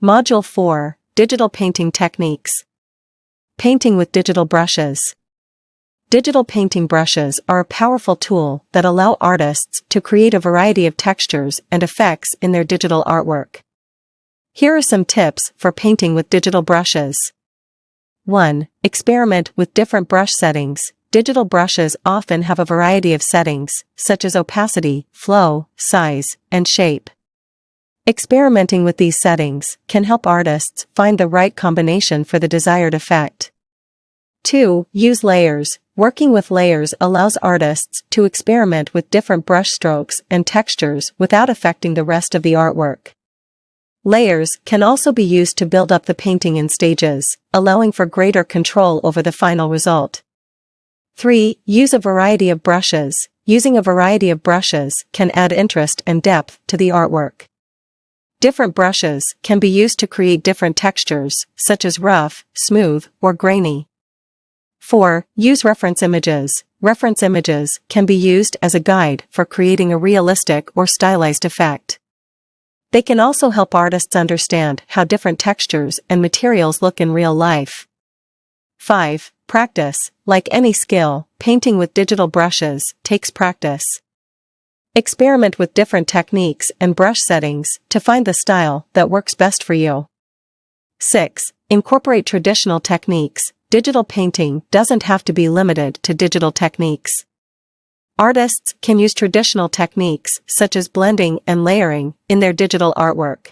Module 4, Digital Painting Techniques. Painting with digital brushes. Digital painting brushes are a powerful tool that allow artists to create a variety of textures and effects in their digital artwork. Here are some tips for painting with digital brushes. 1. Experiment with different brush settings. Digital brushes often have a variety of settings, such as opacity, flow, size, and shape. Experimenting with these settings can help artists find the right combination for the desired effect. 2. Use layers. Working with layers allows artists to experiment with different brush strokes and textures without affecting the rest of the artwork. Layers can also be used to build up the painting in stages, allowing for greater control over the final result. 3. Use a variety of brushes. Using a variety of brushes can add interest and depth to the artwork. Different brushes can be used to create different textures, such as rough, smooth, or grainy. 4. Use reference images. Reference images can be used as a guide for creating a realistic or stylized effect. They can also help artists understand how different textures and materials look in real life. 5. Practice. Like any skill, painting with digital brushes takes practice. Experiment with different techniques and brush settings to find the style that works best for you. 6. Incorporate traditional techniques. Digital painting doesn't have to be limited to digital techniques. Artists can use traditional techniques such as blending and layering in their digital artwork.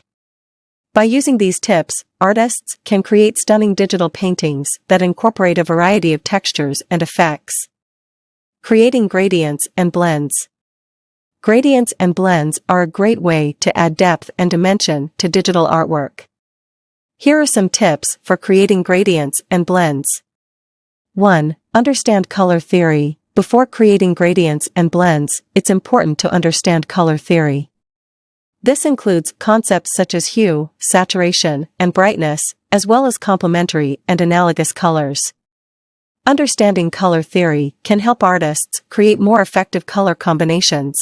By using these tips, artists can create stunning digital paintings that incorporate a variety of textures and effects. Creating gradients and blends. Gradients and blends are a great way to add depth and dimension to digital artwork. Here are some tips for creating gradients and blends. 1. Understand color theory. Before creating gradients and blends, it's important to understand color theory. This includes concepts such as hue, saturation, and brightness, as well as complementary and analogous colors. Understanding color theory can help artists create more effective color combinations.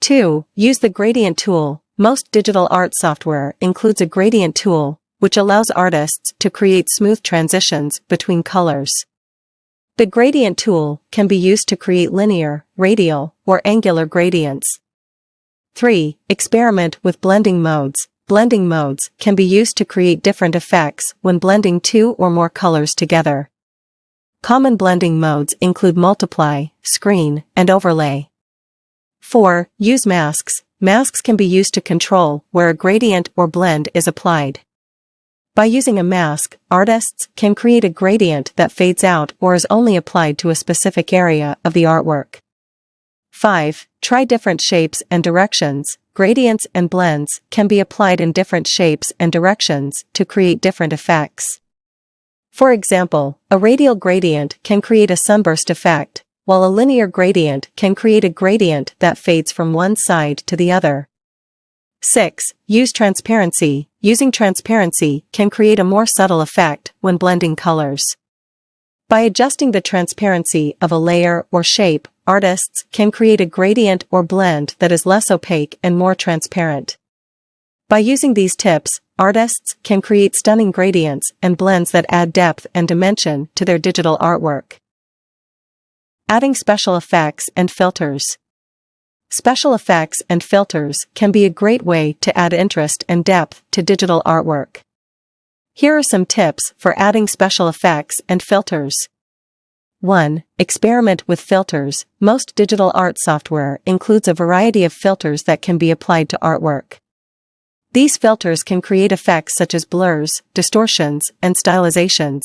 2. Use the gradient tool. Most digital art software includes a gradient tool, which allows artists to create smooth transitions between colors. The gradient tool can be used to create linear, radial, or angular gradients. 3. Experiment with blending modes. Blending modes can be used to create different effects when blending two or more colors together. Common blending modes include multiply, screen, and overlay. 4. Use masks. Masks can be used to control where a gradient or blend is applied. By using a mask, artists can create a gradient that fades out or is only applied to a specific area of the artwork. 5. Try different shapes and directions. Gradients and blends can be applied in different shapes and directions to create different effects. For example, a radial gradient can create a sunburst effect, while a linear gradient can create a gradient that fades from one side to the other. 6. Use transparency. Using transparency can create a more subtle effect when blending colors. By adjusting the transparency of a layer or shape, artists can create a gradient or blend that is less opaque and more transparent. By using these tips, artists can create stunning gradients and blends that add depth and dimension to their digital artwork. Adding special effects and filters. Special effects and filters can be a great way to add interest and depth to digital artwork. Here are some tips for adding special effects and filters. 1. Experiment with filters. Most digital art software includes a variety of filters that can be applied to artwork. These filters can create effects such as blurs, distortions, and stylizations.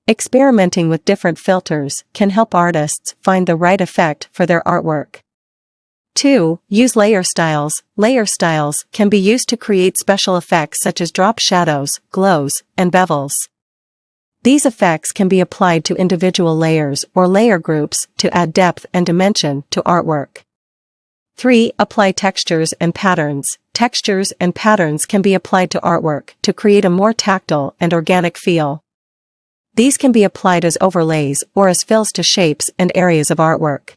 Experimenting with different filters can help artists find the right effect for their artwork. 2. Use layer styles. Layer styles can be used to create special effects such as drop shadows, glows, and bevels. These effects can be applied to individual layers or layer groups to add depth and dimension to artwork. 3. Apply textures and patterns. Textures and patterns can be applied to artwork to create a more tactile and organic feel. These can be applied as overlays or as fills to shapes and areas of artwork.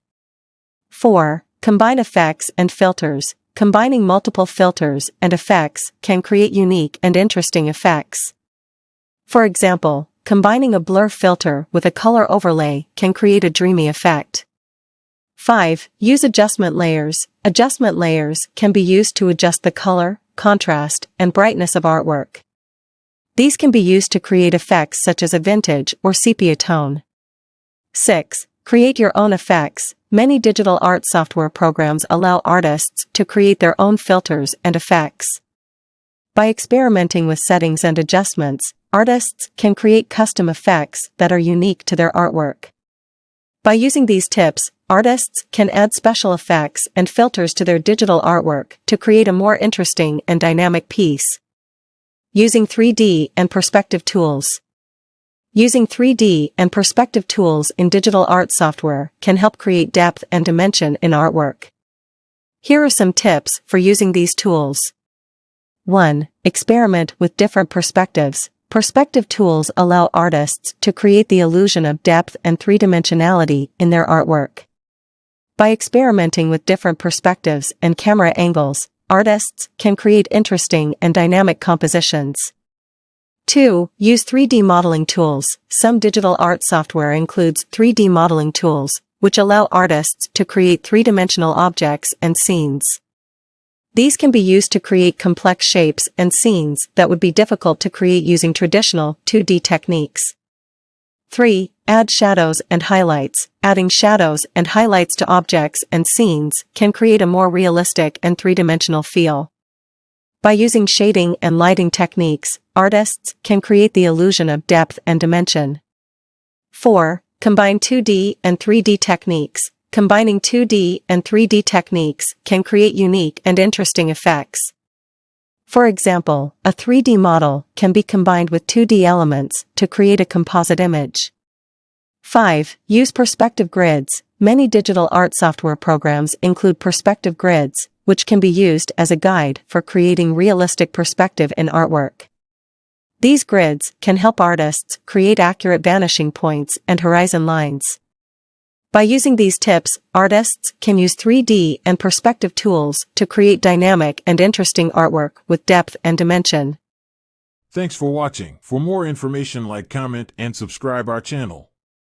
4. Combine effects and filters. combining multiple filters and effects can create unique and interesting effects. For example, combining a blur filter with a color overlay can create a dreamy effect. 5. Use adjustment layers. Adjustment layers can be used to adjust the color, contrast, and brightness of artwork. These can be used to create effects such as a vintage or sepia tone. 6. Create your own effects. Many digital art software programs allow artists to create their own filters and effects. By experimenting with settings and adjustments, artists can create custom effects that are unique to their artwork. By using these tips, artists can add special effects and filters to their digital artwork to create a more interesting and dynamic piece. Using 3D and perspective tools. Using 3D and perspective tools in digital art software can help create depth and dimension in artwork. Here are some tips for using these tools. 1. Experiment with different perspectives. Perspective tools allow artists to create the illusion of depth and three-dimensionality in their artwork. By experimenting with different perspectives and camera angles, artists can create interesting and dynamic compositions. 2. Use 3D modeling tools. Some digital art software includes 3D modeling tools, which allow artists to create three-dimensional objects and scenes. These can be used to create complex shapes and scenes that would be difficult to create using traditional 2D techniques. 3. Add shadows and highlights. Adding shadows and highlights to objects and scenes can create a more realistic and three-dimensional feel. By using shading and lighting techniques, artists can create the illusion of depth and dimension. 4. Combine 2D and 3D techniques. Combining 2D and 3D techniques can create unique and interesting effects. For example, a 3D model can be combined with 2D elements to create a composite image. 5. Use perspective grids. Many digital art software programs include perspective grids, which can be used as a guide for creating realistic perspective in artwork. These grids can help artists create accurate vanishing points and horizon lines. By using these tips, artists can use 3D and perspective tools to create dynamic and interesting artwork with depth and dimension. Thanks for watching. For more information, like, comment, and subscribe our channel.